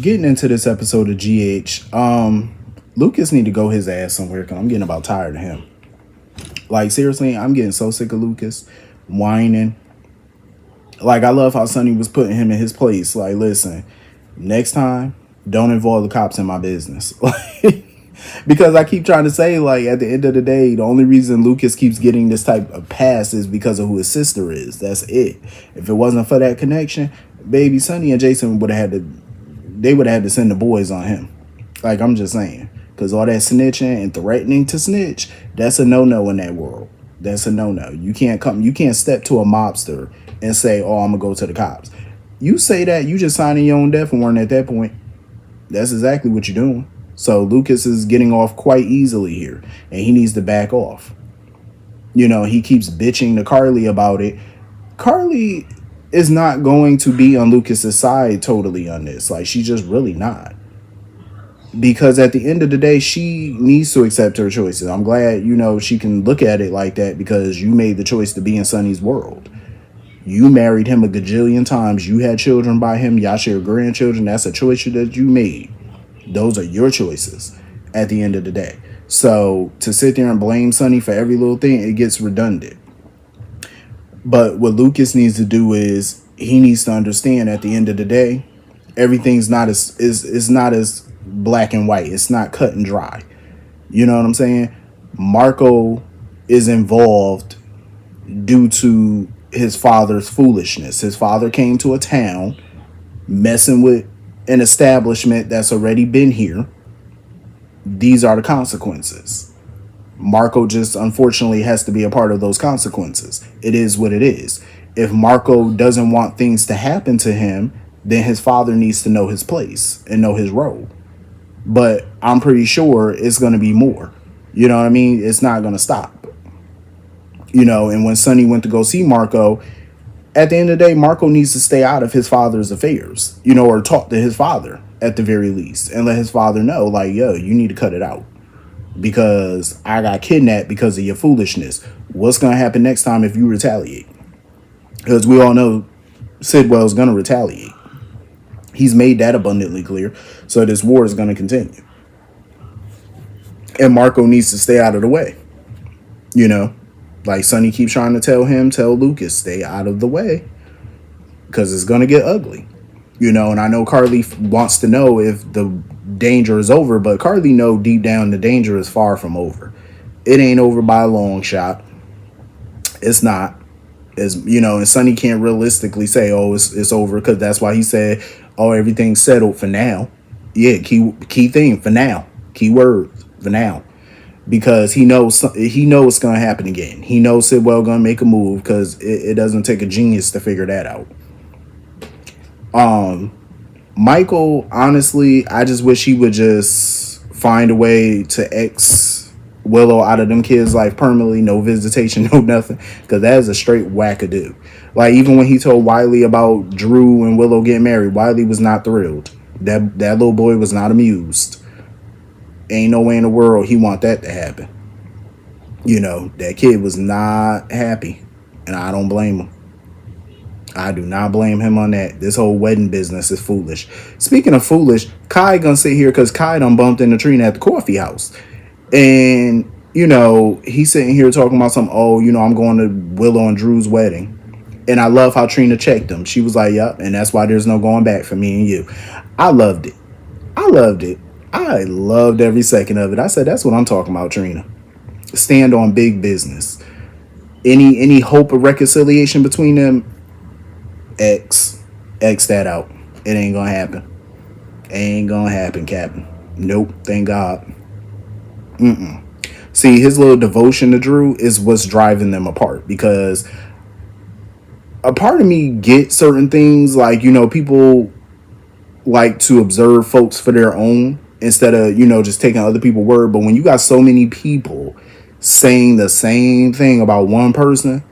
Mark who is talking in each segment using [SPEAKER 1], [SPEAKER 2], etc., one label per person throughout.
[SPEAKER 1] Getting into this episode of GH, Lucas need to go his ass somewhere because I'm getting about tired of him. Like, seriously, I'm getting so sick of Lucas whining. Like, I love how Sonny was putting him in his place. Like, listen, next time, don't involve the cops in my business. Because I keep trying to say, like, at the end of the day, the only reason Lucas keeps getting this type of pass is because of who his sister is. That's it. If it wasn't for that connection, baby, Sonny and Jason would have had to, they would have had to send the boys on him. Like, I'm just saying. Because all that snitching and threatening to snitch, that's a no-no in that world. That's a no-no. You can't step to a mobster and say, oh, I'm going to go to the cops. You say that, you just signing your own death warrant at that point. That's exactly what you're doing. So Lucas is getting off quite easily here, and he needs to back off. You know, he keeps bitching to Carly about it. Carly is not going to be on Lucas's side totally on this. Like, she's just really not. Because at the end of the day, she needs to accept her choices. I'm glad, you know, she can look at it like that because you made the choice to be in Sonny's world. You married him a gajillion times. You had children by him. Y'all share grandchildren. That's a choice that you made. Those are your choices at the end of the day. So to sit there and blame Sonny for every little thing, it gets redundant. But what Lucas needs to do is he needs to understand at the end of the day, everything's not is not as black and white. It's not cut and dry. You know what I'm saying? Marco is involved due to his father's foolishness. His father came to a town messing with an establishment that's already been here. These are the consequences. Marco just unfortunately has to be a part of those consequences. It is what it is. If Marco doesn't want things to happen to him, then his father needs to know his place and know his role. But I'm pretty sure it's going to be more. You know what I mean? It's not going to stop. You know, and when Sonny went to go see Marco, at the end of the day, Marco needs to stay out of his father's affairs, you know, or talk to his father at the very least and let his father know, like, yo, you need to cut it out because I got kidnapped because of your foolishness. What's going to happen next time if you retaliate? Because we all know Sidwell's going to retaliate. He's made that abundantly clear. So this war is going to continue. And Marco needs to stay out of the way, you know. Like Sonny keeps trying to tell Lucas, stay out of the way because it's going to get ugly, you know. And I know Carly wants to know if the danger is over, but Carly know deep down the danger is far from over. It ain't over by a long shot. It's not. As you know, and Sonny can't realistically say, oh, it's over, because that's why he said, oh, everything's settled for now. Yeah, key thing, for now. Key word, for now. Because he knows it's going to happen again. He knows Sidwell going to make a move because it doesn't take a genius to figure that out. Michael, honestly, I just wish he would just find a way to X Willow out of them kids' life permanently. No visitation, no nothing. Because that is a straight wackadoo. Like, even when he told Wiley about Drew and Willow getting married, Wiley was not thrilled. That little boy was not amused. Ain't no way in the world he want that to happen. You know, that kid was not happy. And I don't blame him. I do not blame him on that. This whole wedding business is foolish. Speaking of foolish, Kai gonna sit here because Kai done bumped into Trina at the coffee house. And, you know, he's sitting here talking about some, oh, you know, I'm going to Willow and Drew's wedding. And I love how Trina checked him. She was like, yep, and that's why there's no going back for me and you. I loved it. I loved every second of it. I said, that's what I'm talking about, Trina. Stand on big business. Any hope of reconciliation between them, X that out. It ain't gonna happen. Ain't gonna happen, Captain. Nope, thank God. See, his little devotion to Drew is what's driving them apart, because a part of me gets certain things, like, you know, people like to observe folks for their own instead of, you know, just taking other people's word. But when you got so many people saying the same thing about one person,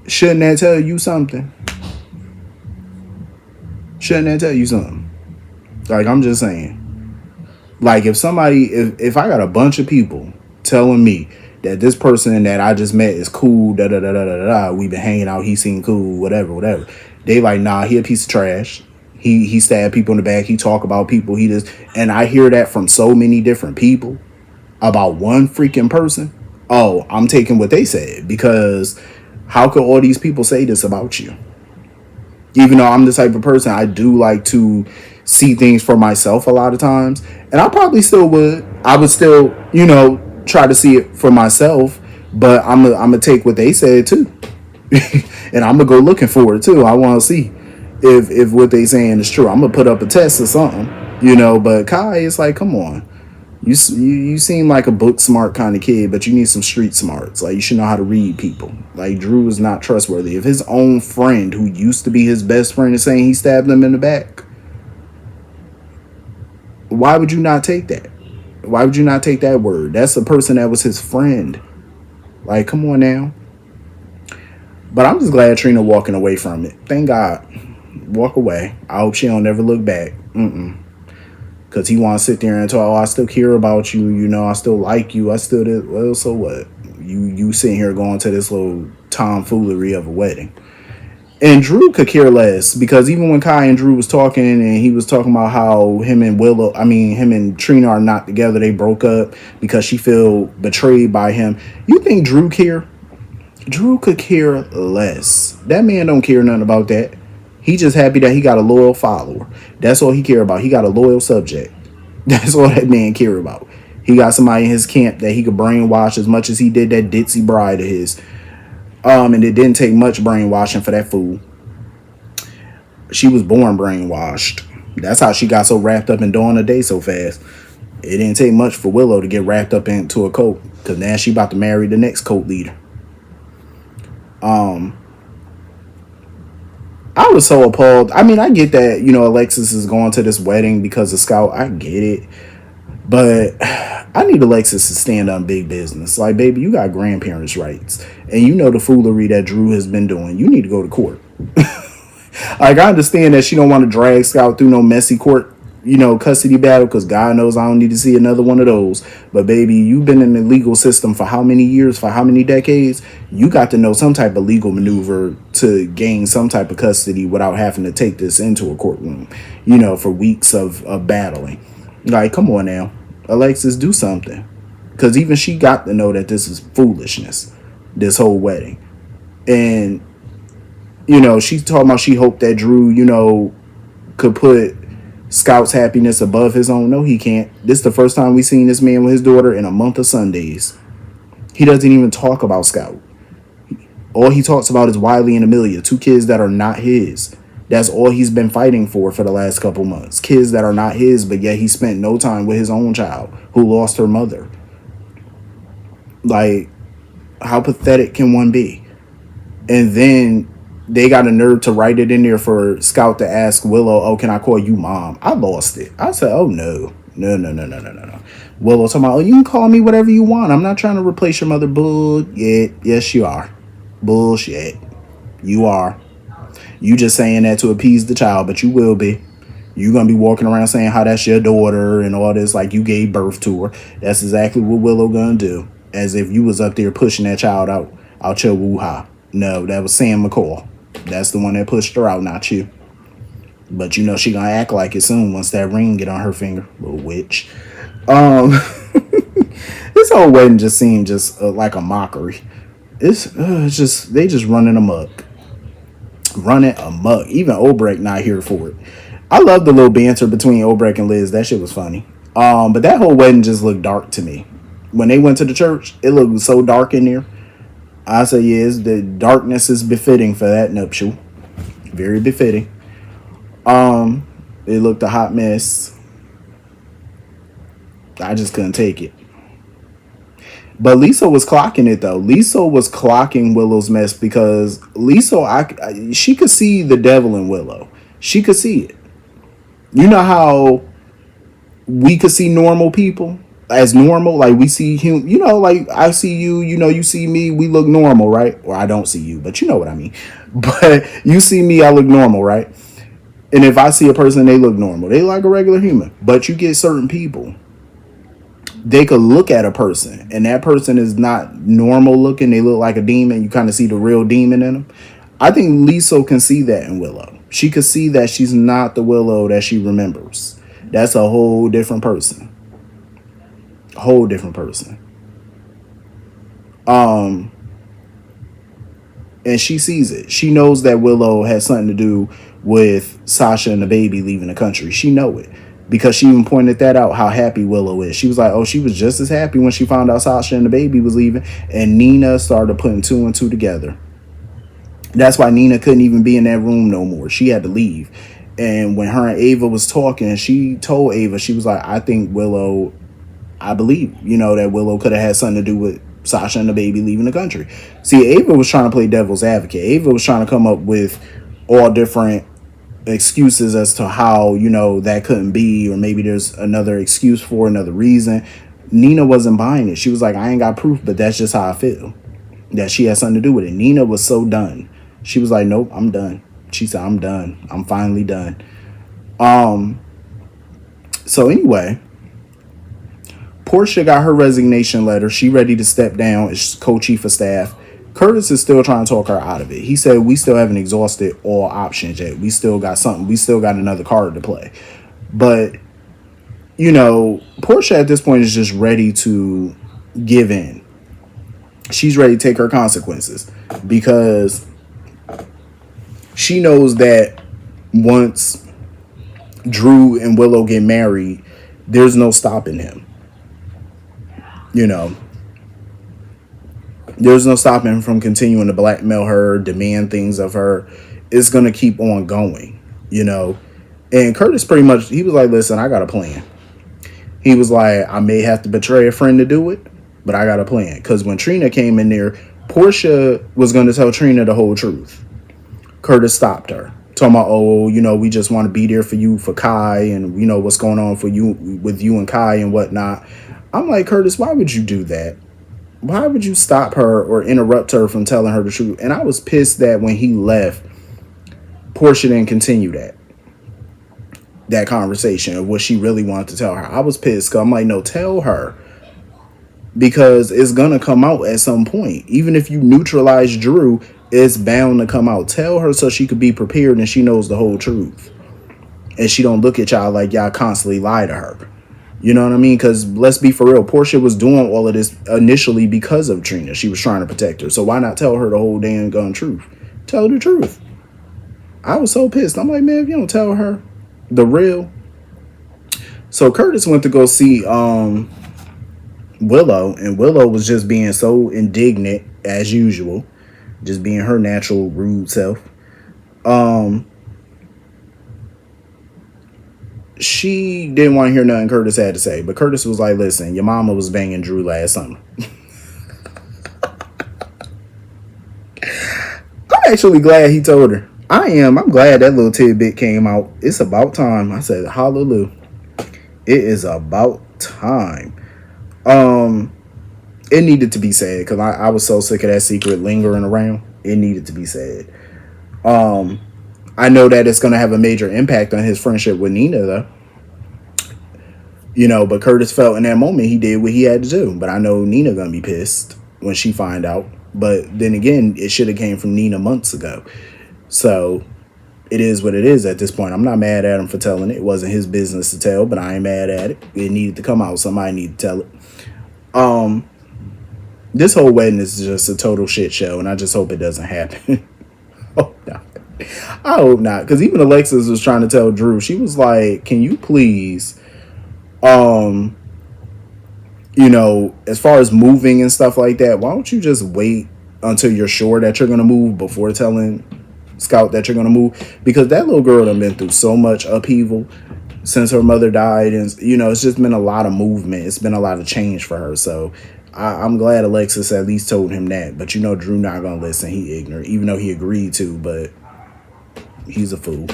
[SPEAKER 1] shouldn't that tell you something? Shouldn't that tell you something? Like, I'm just saying. Like, if I got a bunch of people telling me that this person that I just met is cool, da da da da da da, we've been hanging out, he seemed cool, whatever. They like, nah, he a piece of trash. He stabbed people in the back. He talk about people. He just, and I hear that from so many different people about one freaking person. Oh, I'm taking what they said, because how could all these people say this about you? Even though I'm the type of person, I do like to see things for myself a lot of times, and I probably still would. I would still, try to see it for myself, but I'm gonna take what they said too, and I'm gonna go looking for it too. I want to see if what they saying is true. I'm gonna put up a test or something, But Kai, it's like, come on. You seem like a book smart kind of kid, but you need some street smarts. Like, you should know how to read people. Like, Drew is not trustworthy. If his own friend, who used to be his best friend, is saying he stabbed him in the back, why would you not take that? Why would you not take that word? That's the person that was his friend. Like, come on now. But I'm just glad Trina walking away from it. Thank God. Walk away. I hope she don't never look back. Because he want to sit there and talk, oh, I still care about you, I still like you, I still did. Well, so what? You sitting here going to this little tomfoolery of a wedding. And Drew could care less, because even when Kai and Drew was talking, and he was talking about how him and Trina are not together, they broke up because she feel betrayed by him. You think Drew care? Drew could care less. That man don't care nothing about that. He just happy that he got a loyal follower. That's all he care about. He got a loyal subject. That's all that man care about. He got somebody in his camp that he could brainwash as much as he did that ditzy bride of his. And it didn't take much brainwashing for that fool. She was born brainwashed. That's how she got so wrapped up in Dawn a Day so fast. It didn't take much for Willow to get wrapped up into a cult, because now she about to marry the next cult leader. I was so appalled. I mean, I get that, Alexis is going to this wedding because of Scout. I get it. But I need Alexis to stand on big business. Like, baby, you got grandparents' rights. And you know the foolery that Drew has been doing. You need to go to court. Like, I understand that she don't want to drag Scout through no messy court, custody battle, because God knows I don't need to see another one of those. But baby, you've been in the legal system for how many years, for how many decades? You got to know some type of legal maneuver to gain some type of custody without having to take this into a courtroom, for weeks of battling. Like, come on now, Alexis, do something. Because even she got to know that this is foolishness, this whole wedding. And, she's talking about she hoped that Drew, could put Scout's happiness above his own. No, he can't. This is the first time we've seen this man with his daughter in a month of Sundays. He doesn't even talk about Scout. All he talks about is Wiley and Amelia, two kids that are not his. That's all he's been fighting for the last couple months. Kids that are not his, but yet he spent no time with his own child who lost her mother. Like, how pathetic can one be? And then they got a nerve to write it in there for Scout to ask Willow, oh, can I call you mom? I lost it. I said, oh, no. No. Willow talking about, oh, you can call me whatever you want. I'm not trying to replace your mother. Bullshit. Yes, you are. Bullshit. You are. You just saying that to appease the child, but you will be. You're going to be walking around saying how that's your daughter and all this, like you gave birth to her. That's exactly what Willow going to do. As if you was up there pushing that child out your woo-ha. No, that was Sam McCall. That's the one that pushed her out, not you. But she going to act like it soon once that ring get on her finger. Little witch. This whole wedding just seemed like a mockery. It's just, they just running amok. Running amok. Even Obrecht not here for it. I love the little banter between Obrecht and Liz. That shit was funny. But that whole wedding just looked dark to me. When they went to the church, it looked so dark in there. I say, yes, the darkness is befitting for that nuptial. Very befitting. It looked a hot mess. I just couldn't take it. But Lisa was clocking it, though. Lisa was clocking Willow's mess, because Lisa, she could see the devil in Willow. She could see it. You know how we could see normal people as normal? Like, we see him, like I see you, you see me, we look normal, right? Or I don't see you, but you know what I mean. But you see me, I look normal, right? And if I see a person, they look normal. They like a regular human. But you get certain people, they could look at a person and that person is not normal looking. They look like a demon. You kind of see the real demon in them. I think Lisa can see that in Willow. She could see that she's not the Willow that she remembers. That's a whole different person. Whole different person. And she sees it. She knows that Willow has something to do with Sasha and the baby leaving the country. She know it because she even pointed that out, how happy Willow is. She was like, oh, she was just as happy when she found out Sasha and the baby was leaving. And Nina started putting two and two together. That's why Nina couldn't even be in that room no more. She had to leave. And when her and Ava was talking, she told Ava, she was like, I think Willow, I believe, that Willow could have had something to do with Sasha and the baby leaving the country. See, Ava was trying to play devil's advocate. Ava was trying to come up with all different excuses as to how, that couldn't be, or maybe there's another excuse for another reason. Nina wasn't buying it. She was like, I ain't got proof, but that's just how I feel, that she has something to do with it. Nina was so done. She was like, nope, I'm done. She said, I'm done. I'm finally done. So anyway, Porsha got her resignation letter. She ready to step down as co-chief of staff. Curtis is still trying to talk her out of it. He said, we still haven't exhausted all options yet. We still got something. We still got another card to play. But, Porsha at this point is just ready to give in. She's ready to take her consequences because she knows that once Drew and Willow get married, there's no stopping him. There's no stopping him from continuing to blackmail her, demand things of her. It's going to keep on going, And Curtis pretty much, he was like, listen, I got a plan. He was like, I may have to betray a friend to do it, but I got a plan. Because when Trina came in there, Porsha was going to tell Trina the whole truth. Curtis stopped her. Talking about, oh, we just want to be there for you, for Kai, and, what's going on for you, with you and Kai and whatnot. I'm like, Curtis, why would you do that? Why would you stop her or interrupt her from telling her the truth? And I was pissed that when he left, Porsha didn't continue that conversation of what she really wanted to tell her. I was pissed because I'm like, no, tell her. Because it's going to come out at some point. Even if you neutralize Drew, it's bound to come out. Tell her so she could be prepared and she knows the whole truth. And she don't look at y'all like y'all constantly lie to her. You know what I mean? Because let's be for real. Porsha was doing all of this initially because of Trina. She was trying to protect her. So why not tell her the whole damn gun truth? Tell her the truth. I was so pissed. I'm like, man, if you don't tell her the real. So Curtis went to go see Willow. And Willow was just being so indignant as usual. Just being her natural rude self. She didn't want to hear nothing Curtis had to say. But Curtis was like, listen, your mama was banging Drew last summer. I'm actually glad he told her. I am. I'm glad that little tidbit came out. It's about time. I said, hallelujah. It is about time. It needed to be said because I was so sick of that secret lingering around. It needed to be said. I know that it's going to have a major impact on his friendship with Nina, though. But Curtis felt in that moment he did what he had to do. But I know Nina going to be pissed when she find out. But then again, it should have came from Nina months ago. So it is what it is at this point. I'm not mad at him for telling it. It wasn't his business to tell, but I ain't mad at it. It needed to come out. Somebody needed to tell it. This whole wedding is just a total shit show, and I just hope it doesn't happen. Oh, no. I hope not, because even Alexis was trying to tell Drew. She was like, can you please, as far as moving and stuff like that, why don't you just wait until you're sure that you're going to move before telling Scout that you're going to move? Because that little girl done been through so much upheaval since her mother died, and it's just been a lot of movement. It's been a lot of change for her. So I'm glad Alexis at least told him that. But Drew not going to listen. He ignorant, even though he agreed to, but he's a fool.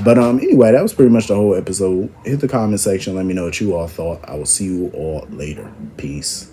[SPEAKER 1] But anyway, that was pretty much the whole episode. Hit the comment section. Let me know what you all thought. I will see you all later. Peace.